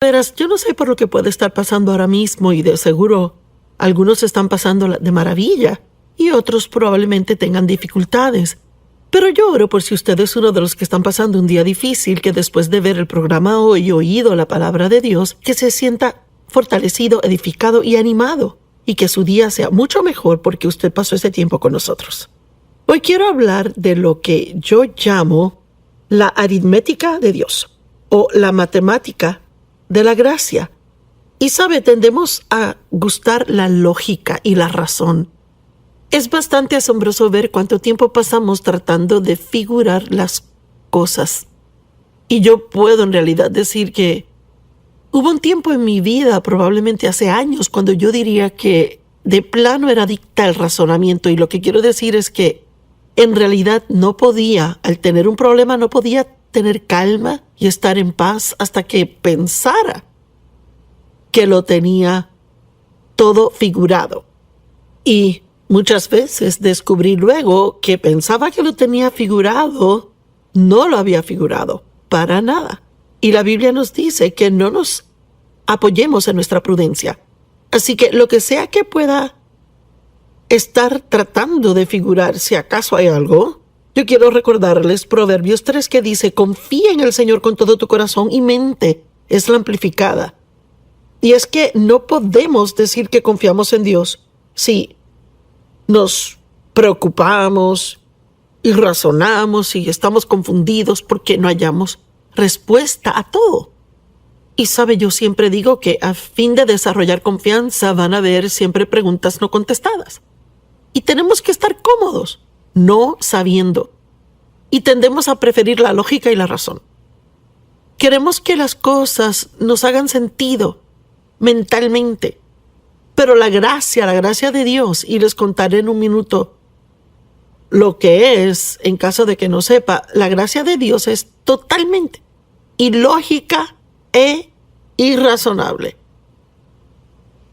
Verás, yo no sé por lo que puede estar pasando ahora mismo y de seguro algunos están pasando de maravilla y otros probablemente tengan dificultades. Pero yo oro por si usted es uno de los que están pasando un día difícil, que después de ver el programa hoy y oído la palabra de Dios, que se sienta fortalecido, edificado y animado, y que su día sea mucho mejor porque usted pasó ese tiempo con nosotros. Hoy quiero hablar de lo que yo llamo la aritmética de Dios, o la matemática de la gracia. Y sabe, tendemos a gustar la lógica y la razón. Es bastante asombroso ver cuánto tiempo pasamos tratando de figurar las cosas. Y yo puedo en realidad decir que hubo un tiempo en mi vida, probablemente hace años, cuando yo diría que de plano era adicta al razonamiento. Y lo que quiero decir es que en realidad no podía, al tener un problema, no podía tener calma y estar en paz hasta que pensara que lo tenía todo figurado. Y muchas veces descubrí luego que pensaba que lo tenía figurado, no lo había figurado, para nada. Y la Biblia nos dice que no nos apoyemos en nuestra prudencia. Así que lo que sea que pueda estar tratando de figurar, si acaso hay algo, yo quiero recordarles Proverbios 3 que dice: confía en el Señor con todo tu corazón y mente. Es la amplificada. Y es que no podemos decir que confiamos en Dios si nos preocupamos y razonamos y estamos confundidos porque no hallamos respuesta a todo. Y sabe, yo siempre digo que a fin de desarrollar confianza van a haber siempre preguntas no contestadas. Y tenemos que estar cómodos, no sabiendo. Y tendemos a preferir la lógica y la razón. Queremos que las cosas nos hagan sentido mentalmente. Pero la gracia de Dios, y les contaré en un minuto lo que es, en caso de que no sepa, la gracia de Dios es totalmente ilógica e irrazonable.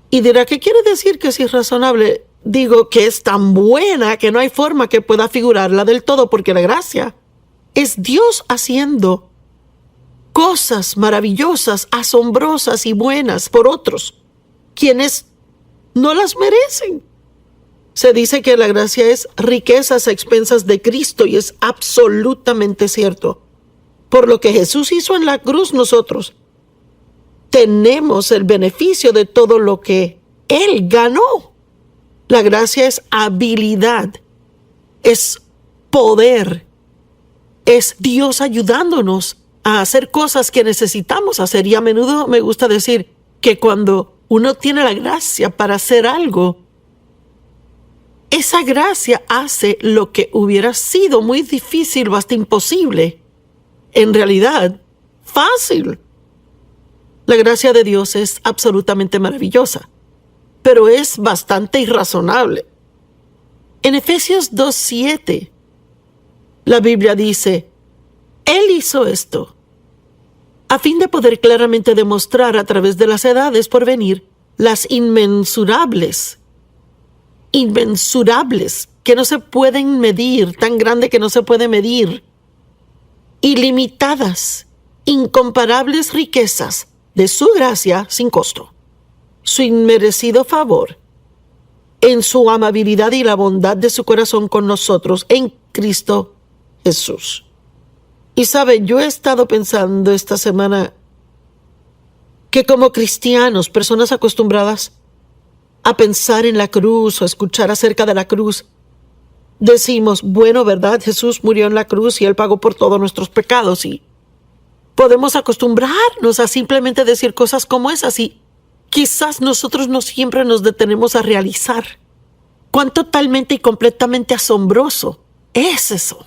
Y dirá, ¿qué quiere decir que es irrazonable? Digo que es tan buena que no hay forma que pueda figurarla del todo, porque la gracia es Dios haciendo cosas maravillosas, asombrosas y buenas por otros, quienes no las merecen. Se dice que la gracia es riquezas a expensas de Cristo, y es absolutamente cierto. Por lo que Jesús hizo en la cruz, nosotros tenemos el beneficio de todo lo que Él ganó. La gracia es habilidad, es poder, es Dios ayudándonos a hacer cosas que necesitamos hacer. Y a menudo me gusta decir que cuando uno tiene la gracia para hacer algo, esa gracia hace lo que hubiera sido muy difícil o hasta imposible, en realidad, fácil. La gracia de Dios es absolutamente maravillosa, pero es bastante irrazonable. En Efesios 2:7, la Biblia dice: Él hizo esto a fin de poder claramente demostrar a través de las edades por venir las inmensurables, que no se pueden medir, tan grande que no se puede medir, ilimitadas, incomparables riquezas de su gracia sin costo, su inmerecido favor, en su amabilidad y la bondad de su corazón con nosotros en Cristo Jesús. Y sabe, yo he estado pensando esta semana que como cristianos, personas acostumbradas a pensar en la cruz o a escuchar acerca de la cruz, decimos, bueno, ¿verdad? Jesús murió en la cruz y Él pagó por todos nuestros pecados, y podemos acostumbrarnos a simplemente decir cosas como esas, y quizás nosotros no siempre nos detenemos a realizar cuán totalmente y completamente asombroso es eso.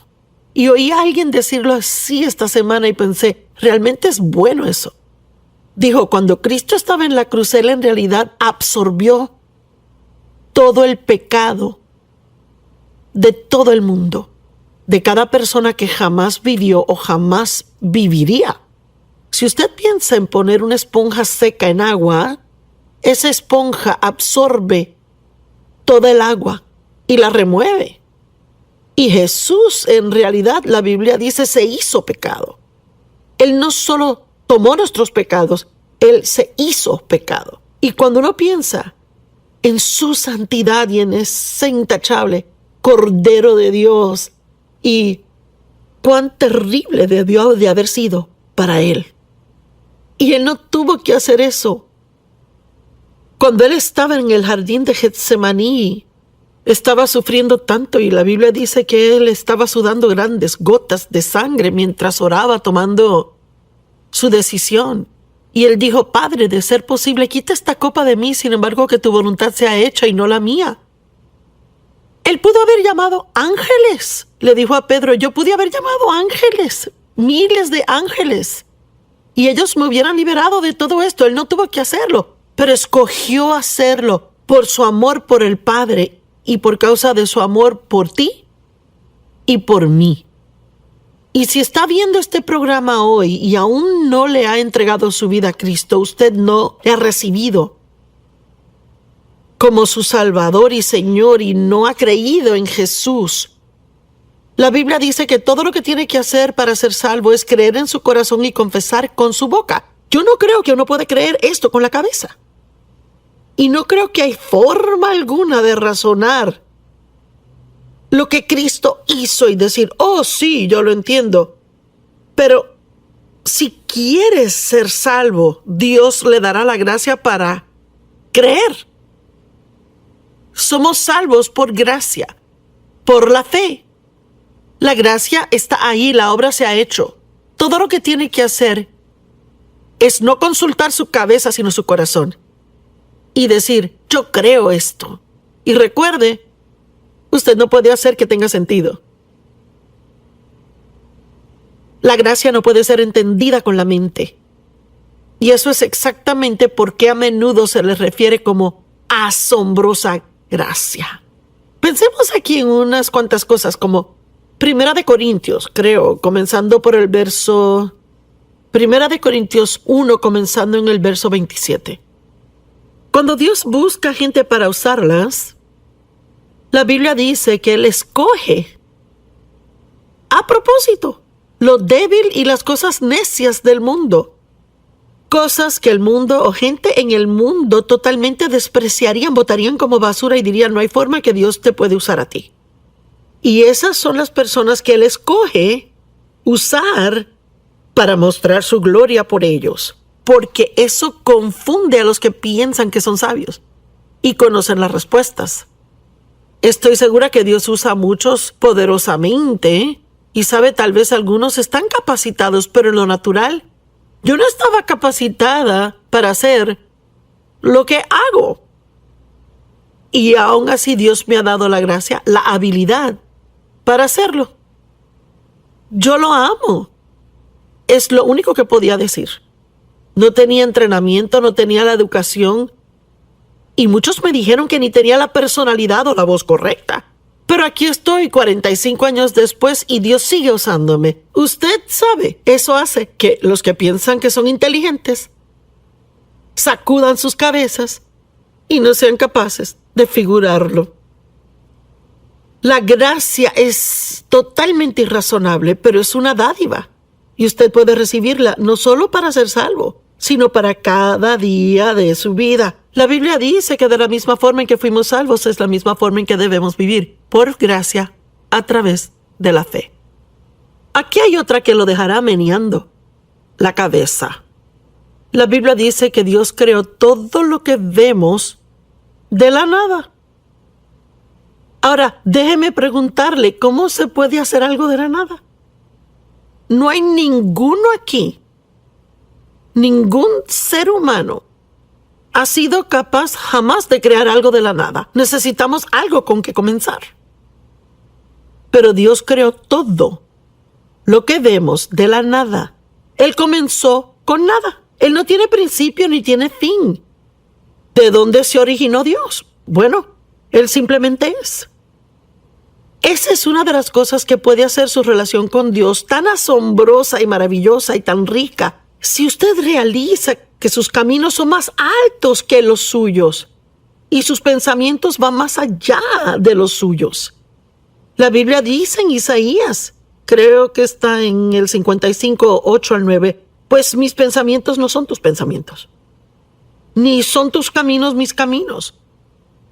Y oí a alguien decirlo así esta semana y pensé, realmente es bueno eso. Dijo, cuando Cristo estaba en la cruz, Él en realidad absorbió todo el pecado de todo el mundo, de cada persona que jamás vivió o jamás viviría. Si usted piensa en poner una esponja seca en agua, esa esponja absorbe toda el agua y la remueve. Y Jesús, en realidad, la Biblia dice, se hizo pecado. Él no solo tomó nuestros pecados, Él se hizo pecado. Y cuando uno piensa en su santidad y en ese intachable Cordero de Dios y cuán terrible debió de haber sido para Él. Y Él no tuvo que hacer eso. Cuando Él estaba en el jardín de Getsemaní, estaba sufriendo tanto y la Biblia dice que Él estaba sudando grandes gotas de sangre mientras oraba tomando su decisión. Y Él dijo: Padre, de ser posible, quita esta copa de mí, sin embargo que tu voluntad sea hecha y no la mía. Él pudo haber llamado ángeles. Le dijo a Pedro: yo pude haber llamado ángeles, miles de ángeles, y ellos me hubieran liberado de todo esto. Él no tuvo que hacerlo, pero escogió hacerlo por su amor por el Padre y por causa de su amor por ti y por mí. Y si está viendo este programa hoy y aún no le ha entregado su vida a Cristo, usted no le ha recibido como su Salvador y Señor y no ha creído en Jesús. La Biblia dice que todo lo que tiene que hacer para ser salvo es creer en su corazón y confesar con su boca. Yo no creo que uno puede creer esto con la cabeza. Y no creo que hay forma alguna de razonar lo que Cristo hizo y decir: oh sí, yo lo entiendo. Pero si quieres ser salvo, Dios le dará la gracia para creer. Somos salvos por gracia, por la fe. La gracia está ahí, la obra se ha hecho. Todo lo que tiene que hacer es no consultar su cabeza, sino su corazón. Y decir: yo creo esto. Y recuerde, usted no puede hacer que tenga sentido. La gracia no puede ser entendida con la mente. Y eso es exactamente por qué a menudo se le refiere como asombrosa gracia. Pensemos aquí en unas cuantas cosas como Primera de Corintios, creo, comenzando por el verso... Primera de Corintios 1, comenzando en el verso 27. Cuando Dios busca gente para usarlas, la Biblia dice que Él escoge a propósito lo débil y las cosas necias del mundo. Cosas que el mundo o gente en el mundo totalmente despreciarían, botarían como basura y dirían: no hay forma que Dios te puede usar a ti. Y esas son las personas que Él escoge usar para mostrar su gloria por ellos. Porque eso confunde a los que piensan que son sabios y conocen las respuestas. Estoy segura que Dios usa a muchos poderosamente y sabe, tal vez algunos están capacitados, pero en lo natural yo no estaba capacitada para hacer lo que hago. Y aún así Dios me ha dado la gracia, la habilidad para hacerlo. Yo lo amo. Es lo único que podía decir. No tenía entrenamiento, no tenía la educación. Y muchos me dijeron que ni tenía la personalidad o la voz correcta. Pero aquí estoy 45 años después y Dios sigue usándome. Usted sabe, eso hace que los que piensan que son inteligentes sacudan sus cabezas y no sean capaces de figurarlo. La gracia es totalmente irrazonable, pero es una dádiva. Y usted puede recibirla no solo para ser salvo, sino para cada día de su vida. La Biblia dice que de la misma forma en que fuimos salvos es la misma forma en que debemos vivir, por gracia, a través de la fe. Aquí hay otra que lo dejará meneando la cabeza. La Biblia dice que Dios creó todo lo que vemos de la nada. Ahora, déjeme preguntarle, ¿cómo se puede hacer algo de la nada? No hay ninguno aquí, ningún ser humano ha sido capaz jamás de crear algo de la nada. Necesitamos algo con que comenzar. Pero Dios creó todo lo que vemos de la nada. Él comenzó con nada. Él no tiene principio ni tiene fin. ¿De dónde se originó Dios? Bueno, Él simplemente es. Esa es una de las cosas que puede hacer su relación con Dios tan asombrosa y maravillosa y tan rica. Si usted realiza que sus caminos son más altos que los suyos y sus pensamientos van más allá de los suyos. La Biblia dice en Isaías, creo que está en el 55, 8 al 9, pues mis pensamientos no son tus pensamientos. ni son tus caminos mis caminos,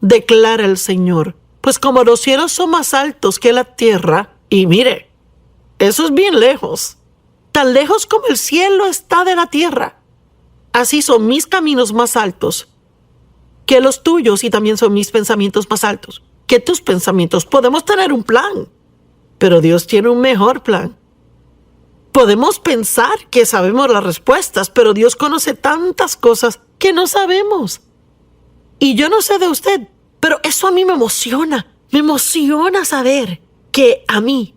declara el Señor. Pues como los cielos son más altos que la tierra, y mire, eso es bien lejos, tan lejos como el cielo está de la tierra, así son mis caminos más altos que los tuyos, y también son mis pensamientos más altos que tus pensamientos. Podemos tener un plan, pero Dios tiene un mejor plan. Podemos pensar que sabemos las respuestas, pero Dios conoce tantas cosas que no sabemos. Y yo no sé de usted, pero eso a mí me emociona. Me emociona saber que a mí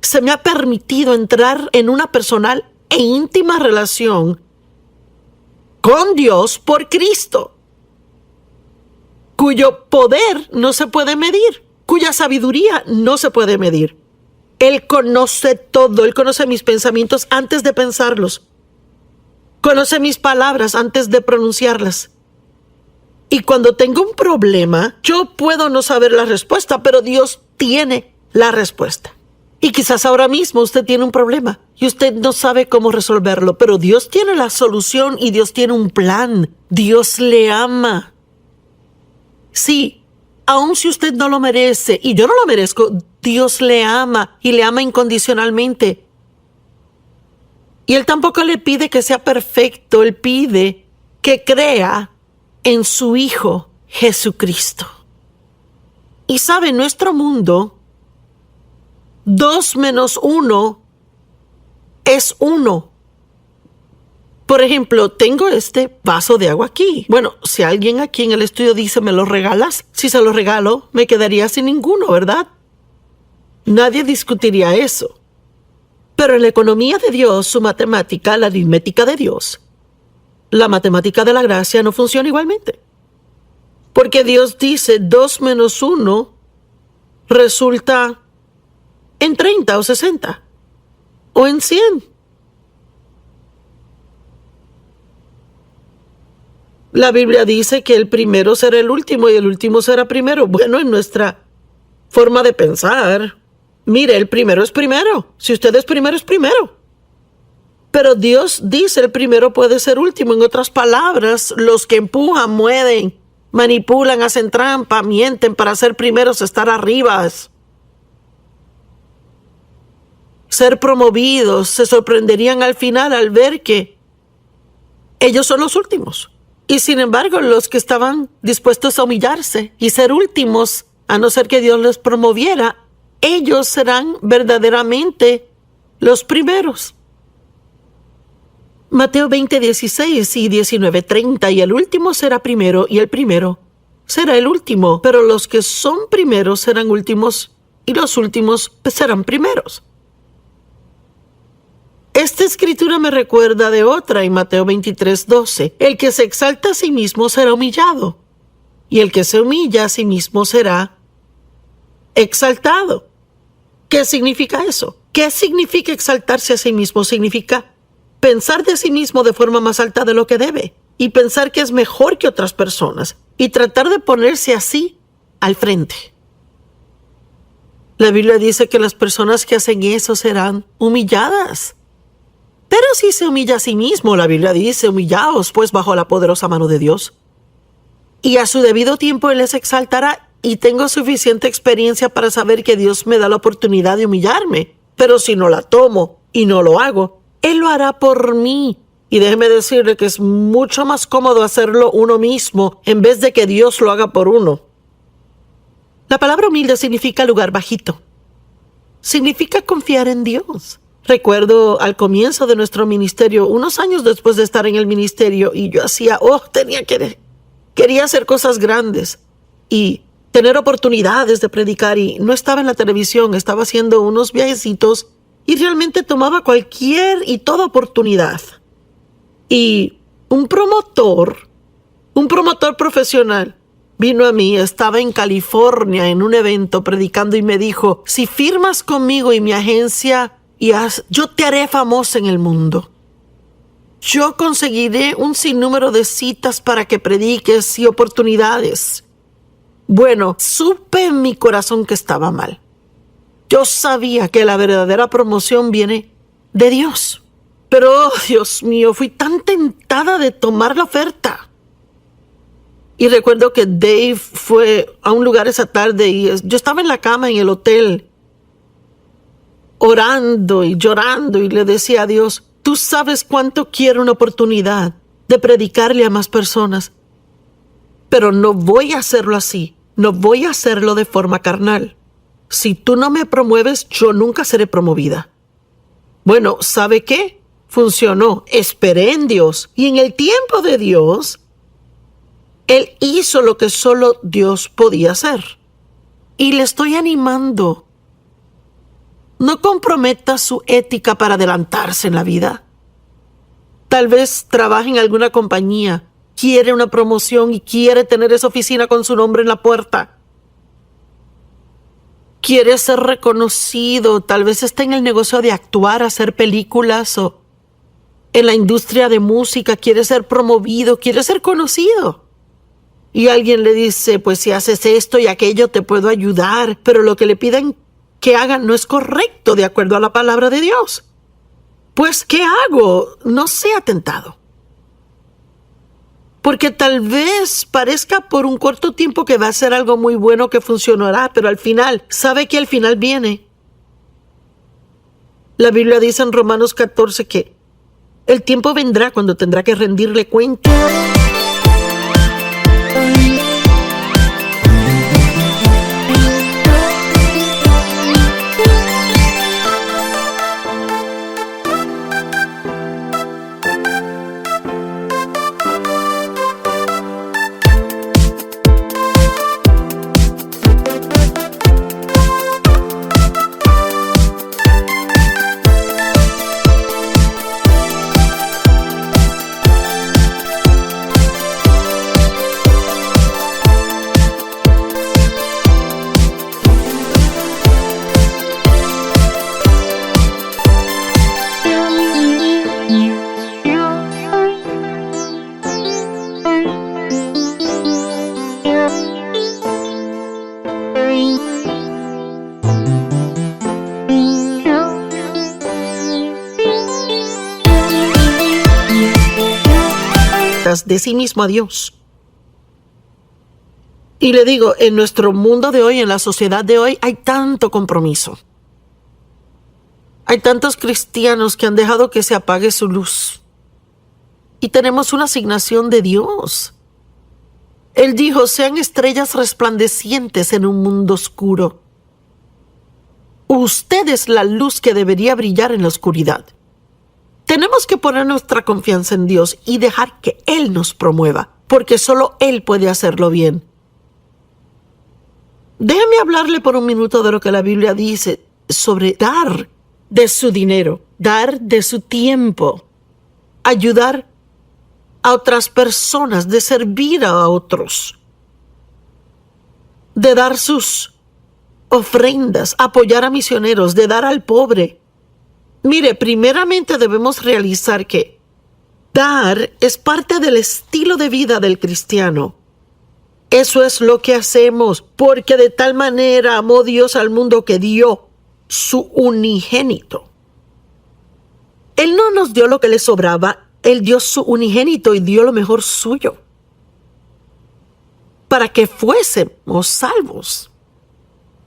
se me ha permitido entrar en una personal e íntima relación con Dios por Cristo, cuyo poder no se puede medir, cuya sabiduría no se puede medir. Él conoce todo, Él conoce mis pensamientos antes de pensarlos, conoce mis palabras antes de pronunciarlas. Y cuando tengo un problema, yo puedo no saber la respuesta, pero Dios tiene la respuesta. Y quizás ahora mismo usted tiene un problema y usted no sabe cómo resolverlo, pero Dios tiene la solución y Dios tiene un plan. Dios le ama. Sí, aun si usted no lo merece, y yo no lo merezco, Dios le ama y le ama incondicionalmente. Y Él tampoco le pide que sea perfecto, Él pide que crea en su Hijo Jesucristo. Y sabe, en nuestro mundo, 2 menos 1 es 1. Por ejemplo, tengo este vaso de agua aquí. Bueno, si alguien aquí en el estudio dice, ¿me lo regalas? Si se lo regalo, me quedaría sin ninguno, ¿verdad? Nadie discutiría eso. Pero en la economía de Dios, su matemática, la aritmética de Dios, la matemática de la gracia no funciona igualmente. Porque Dios dice 2 menos 1 resulta en 30 o 60 o en 100. La Biblia dice que el primero será el último y el último será primero. Bueno, en nuestra forma de pensar, mire, el primero es primero. Si usted es primero, es primero. Pero Dios dice el primero puede ser último. En otras palabras, los que empujan, mueven, manipulan, hacen trampa, mienten para ser primeros, estar arriba, ser promovidos, se sorprenderían al final al ver que ellos son los últimos. Y sin embargo, los que estaban dispuestos a humillarse y ser últimos, a no ser que Dios les promoviera, ellos serán verdaderamente los primeros. Mateo 20:16 y 19:30, y el último será primero y el primero será el último, pero los que son primeros serán últimos y los últimos serán primeros. Esta escritura me recuerda de otra en Mateo 23:12. El que se exalta a sí mismo será humillado, y el que se humilla a sí mismo será exaltado. ¿Qué significa eso? ¿Qué significa exaltarse a sí mismo? Significa pensar de sí mismo de forma más alta de lo que debe, y pensar que es mejor que otras personas, y tratar de ponerse así al frente. La Biblia dice que las personas que hacen eso serán humilladas. Pero si se humilla a sí mismo, la Biblia dice, humillaos pues bajo la poderosa mano de Dios, y a su debido tiempo Él les exaltará. Y tengo suficiente experiencia para saber que Dios me da la oportunidad de humillarme, pero si no la tomo y no lo hago, Él lo hará por mí. Y déjeme decirle que es mucho más cómodo hacerlo uno mismo en vez de que Dios lo haga por uno. La palabra humilde significa lugar bajito. Significa confiar en Dios. Recuerdo al comienzo de nuestro ministerio, unos años después de estar en el ministerio, y yo quería hacer cosas grandes y tener oportunidades de predicar, y no estaba en la televisión, estaba haciendo unos viajecitos y realmente tomaba cualquier y toda oportunidad. Y un promotor profesional vino a mí, estaba en California en un evento predicando y me dijo, si firmas conmigo y mi agencia, yo te haré famosa en el mundo. Yo conseguiré un sinnúmero de citas para que prediques y oportunidades. Bueno, supe en mi corazón que estaba mal. Yo sabía que la verdadera promoción viene de Dios. Pero, oh, Dios mío, fui tan tentada de tomar la oferta. Y recuerdo que Dave fue a un lugar esa tarde y yo estaba en la cama en el hotel orando y llorando y le decía a Dios, tú sabes cuánto quiero una oportunidad de predicarle a más personas, pero no voy a hacerlo así, no voy a hacerlo de forma carnal. Si tú no me promueves, yo nunca seré promovida. Bueno, ¿sabe qué? Funcionó. Esperé en Dios y en el tiempo de Dios, Él hizo lo que solo Dios podía hacer. Y le estoy animando. No comprometa su ética para adelantarse en la vida. Tal vez trabaje en alguna compañía, quiere una promoción y quiere tener esa oficina con su nombre en la puerta. Quiere ser reconocido, tal vez esté en el negocio de actuar, hacer películas o en la industria de música, quiere ser promovido, quiere ser conocido. Y alguien le dice, pues si haces esto y aquello te puedo ayudar, pero lo que le piden que hagan no es correcto de acuerdo a la palabra de Dios. Pues, ¿qué hago? No sea tentado. Porque tal vez parezca por un corto tiempo que va a ser algo muy bueno que funcionará, pero al final, ¿sabe que al final viene? La Biblia dice en Romanos 14 que el tiempo vendrá cuando tendrá que rendirle cuenta. De sí mismo a Dios. Y le digo, en nuestro mundo de hoy, en la sociedad de hoy, hay tanto compromiso. Hay tantos cristianos que han dejado que se apague su luz. Y tenemos una asignación de Dios. Él dijo, sean estrellas resplandecientes en un mundo oscuro. Usted es la luz que debería brillar en la oscuridad. Tenemos que poner nuestra confianza en Dios y dejar que Él nos promueva, porque solo Él puede hacerlo bien. Déjeme hablarle por un minuto de lo que la Biblia dice sobre dar de su dinero, dar de su tiempo, ayudar a otras personas, de servir a otros, de dar sus ofrendas, apoyar a misioneros, de dar al pobre. Mire, primeramente debemos realizar que dar es parte del estilo de vida del cristiano. Eso es lo que hacemos, porque de tal manera amó Dios al mundo que dio su unigénito. Él no nos dio lo que le sobraba, Él dio su unigénito y dio lo mejor suyo, para que fuésemos salvos.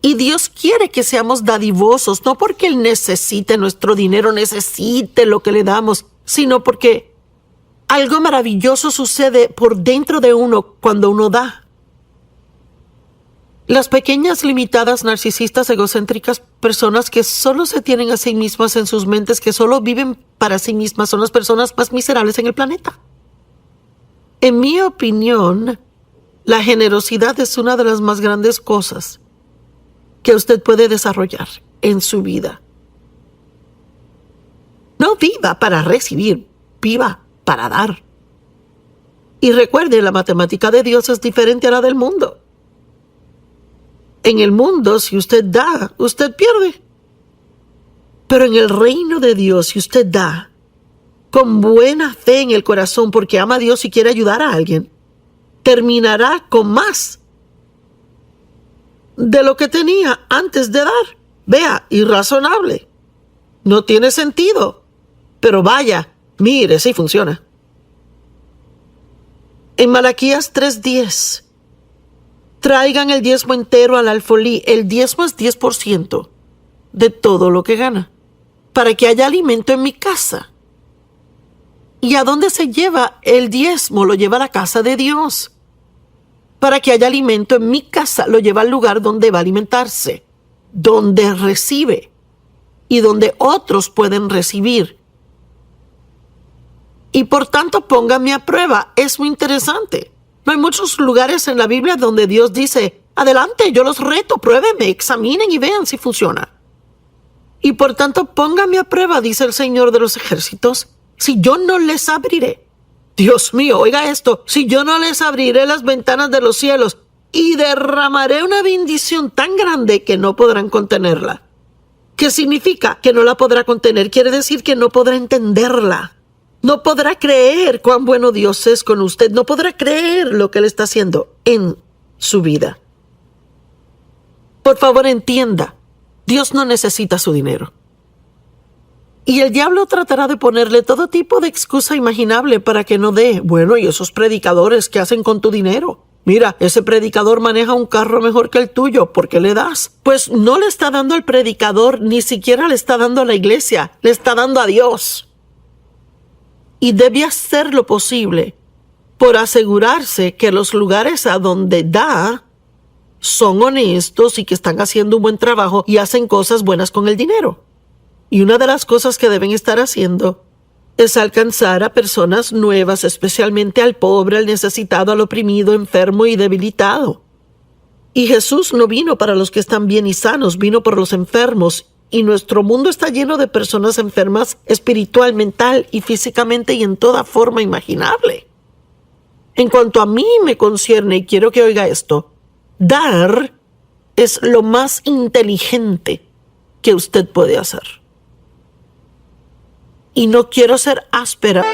Y Dios quiere que seamos dadivosos, no porque Él necesite nuestro dinero, necesite lo que le damos, sino porque algo maravilloso sucede por dentro de uno cuando uno da. Las pequeñas, limitadas, narcisistas, egocéntricas, personas que solo se tienen a sí mismas en sus mentes, que solo viven para sí mismas, son las personas más miserables en el planeta. En mi opinión, la generosidad es una de las más grandes cosas que usted puede desarrollar en su vida. No viva para recibir, viva para dar. Y recuerde, la matemática de Dios es diferente a la del mundo. En el mundo, si usted da, usted pierde. Pero en el reino de Dios, si usted da con buena fe en el corazón porque ama a Dios y quiere ayudar a alguien, terminará con más de lo que tenía antes de dar. Vea, irrazonable. No tiene sentido. Pero vaya, mire, sí funciona. En Malaquías 3:10, traigan el diezmo entero al alfolí. El diezmo es 10% de todo lo que gana, para que haya alimento en mi casa. ¿Y a dónde se lleva el diezmo? Lo lleva a la casa de Dios. Para que haya alimento en mi casa, lo lleva al lugar donde va a alimentarse, donde recibe y donde otros pueden recibir. Y por tanto, pónganme a prueba. Es muy interesante. No hay muchos lugares en la Biblia donde Dios dice, adelante, yo los reto, pruébenme, examinen y vean si funciona. Y por tanto, pónganme a prueba, dice el Señor de los ejércitos, si yo no les abriré. Dios mío, oiga esto, si yo no les abriré las ventanas de los cielos y derramaré una bendición tan grande que no podrán contenerla. ¿Qué significa? Que no la podrá contener. Quiere decir que no podrá entenderla. No podrá creer cuán bueno Dios es con usted. No podrá creer lo que Él está haciendo en su vida. Por favor, entienda, Dios no necesita su dinero. Y el diablo tratará de ponerle todo tipo de excusa imaginable para que no dé. Bueno, ¿y esos predicadores qué hacen con tu dinero? Mira, ese predicador maneja un carro mejor que el tuyo. ¿Por qué le das? Pues no le está dando al predicador, ni siquiera le está dando a la iglesia. Le está dando a Dios. Y debe hacer lo posible por asegurarse que los lugares a donde da son honestos y que están haciendo un buen trabajo y hacen cosas buenas con el dinero. Y una de las cosas que deben estar haciendo es alcanzar a personas nuevas, especialmente al pobre, al necesitado, al oprimido, enfermo y debilitado. Y Jesús no vino para los que están bien y sanos, vino por los enfermos. Y nuestro mundo está lleno de personas enfermas espiritual, mental y físicamente y en toda forma imaginable. En cuanto a mí me concierne, y quiero que oiga esto, dar es lo más inteligente que usted puede hacer. Y no quiero ser áspera.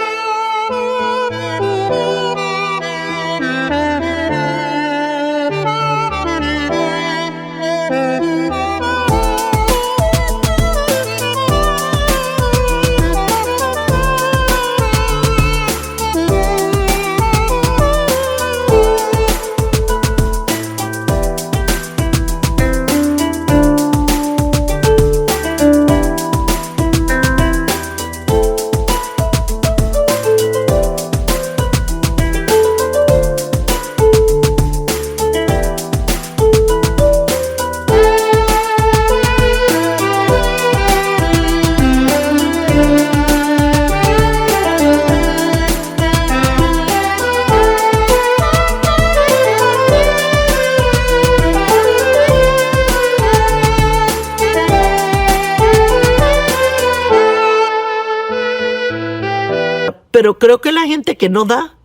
Pero creo que la gente que no da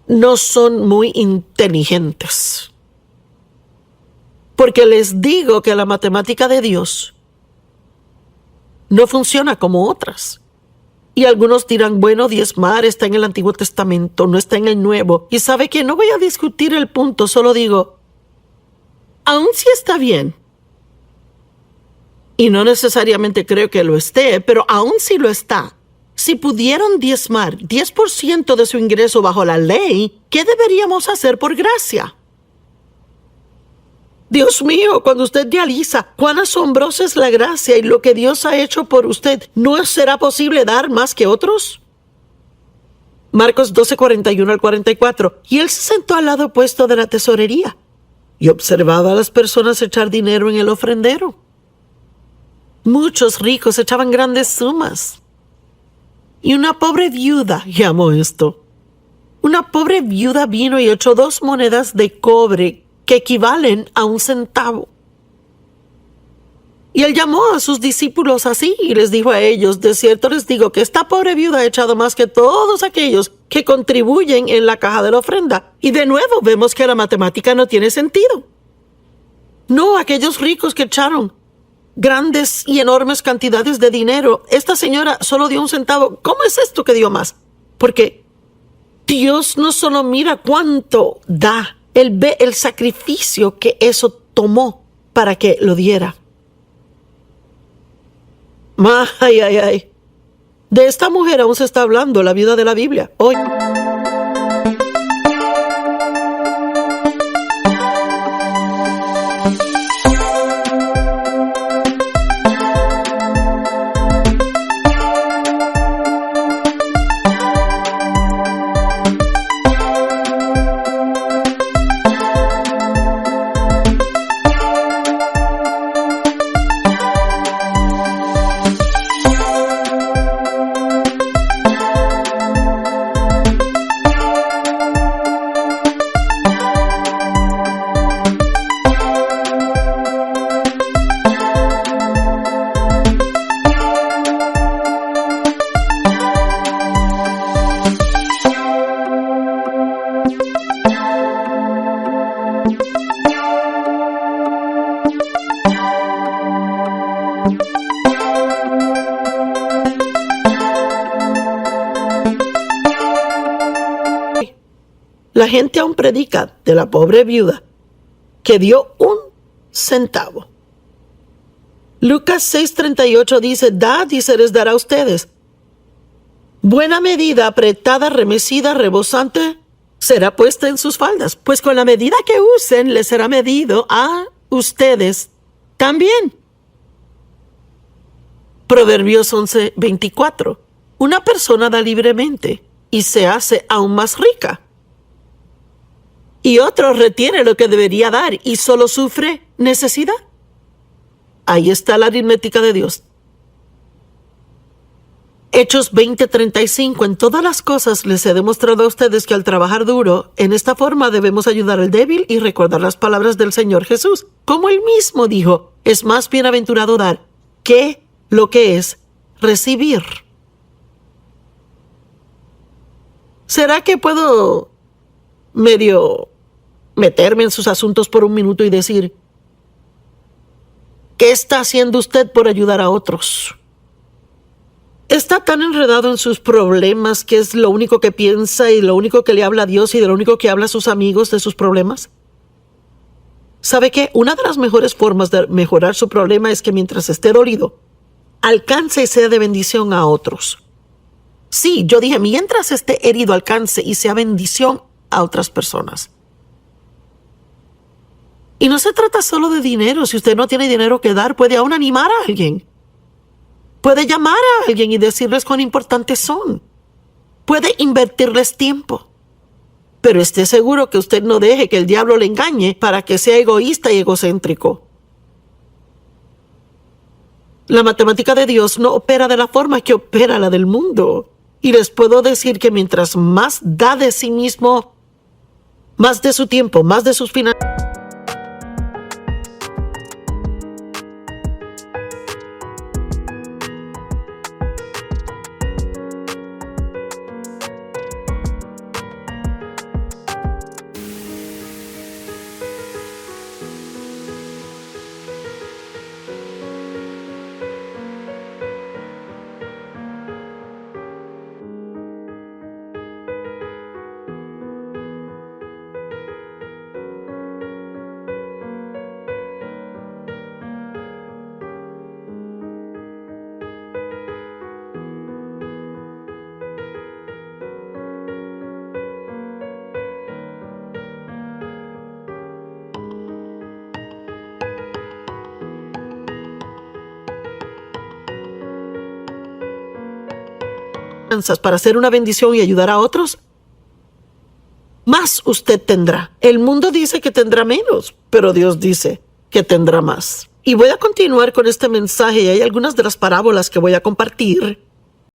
no son muy inteligentes. Porque les digo que la matemática de Dios no funciona como otras. Y algunos dirán, bueno, diezmar está en el Antiguo Testamento, no está en el Nuevo. Y sabe que no voy a discutir el punto, solo digo, aun si está bien, y no necesariamente creo que lo esté, pero aun si lo está, si pudieron diezmar 10% de su ingreso bajo la ley, ¿qué deberíamos hacer por gracia? Dios mío, cuando usted realiza cuán asombrosa es la gracia y lo que Dios ha hecho por usted, ¿no será posible dar más que otros? Marcos 12:41 al 44. Y él se sentó al lado opuesto de la tesorería y observaba a las personas echar dinero en el ofrendero. Muchos ricos echaban grandes sumas. Y una pobre viuda, llamó esto. Una pobre viuda vino y echó 2 monedas de cobre que equivalen a 1 centavo. Y él llamó a sus discípulos así y les dijo a ellos, de cierto les digo que esta pobre viuda ha echado más que todos aquellos que contribuyen en la caja de la ofrenda. Y de nuevo vemos que la matemática no tiene sentido. No, aquellos ricos que echaron grandes y enormes cantidades de dinero. Esta señora solo dio 1 centavo. ¿Cómo es esto que dio más? Porque Dios no solo mira cuánto da, Él ve el sacrificio que eso tomó para que lo diera. Ay. De esta mujer aún se está hablando, la viuda de la Biblia. Hoy. La gente aún predica de la pobre viuda que dio 1 centavo. Lucas 6:38 dice: dad y se les dará a ustedes. Buena medida, apretada, remecida, rebosante, será puesta en sus faldas, pues con la medida que usen les será medido a ustedes también. Proverbios 11:24. Una persona da libremente y se hace aún más rica. Y otro retiene lo que debería dar y solo sufre necesidad. Ahí está la aritmética de Dios. Hechos 20:35. En todas las cosas les he demostrado a ustedes que al trabajar duro, en esta forma debemos ayudar al débil y recordar las palabras del Señor Jesús. Como él mismo dijo, es más bienaventurado dar que lo que es recibir. ¿Será que puedo medio meterme en sus asuntos por un minuto y decir: ¿qué está haciendo usted por ayudar a otros? ¿Está tan enredado en sus problemas que es lo único que piensa y lo único que le habla a Dios y de lo único que habla a sus amigos de sus problemas? ¿Sabe qué? Una de las mejores formas de mejorar su problema es que mientras esté dolido, alcance y sea de bendición a otros. Sí, yo dije, mientras esté herido, alcance y sea bendición a otras personas. Y no se trata solo de dinero. Si usted no tiene dinero que dar, puede aún animar a alguien. Puede llamar a alguien y decirles cuán importantes son. Puede invertirles tiempo. Pero esté seguro que usted no deje que el diablo le engañe para que sea egoísta y egocéntrico. La matemática de Dios no opera de la forma que opera la del mundo. Y les puedo decir que mientras más da de sí mismo, más de su tiempo, más de sus finanzas, para hacer una bendición y ayudar a otros, más usted tendrá. El mundo dice que tendrá menos, pero Dios dice que tendrá más. Y voy a continuar con este mensaje y hay algunas de las parábolas que voy a compartir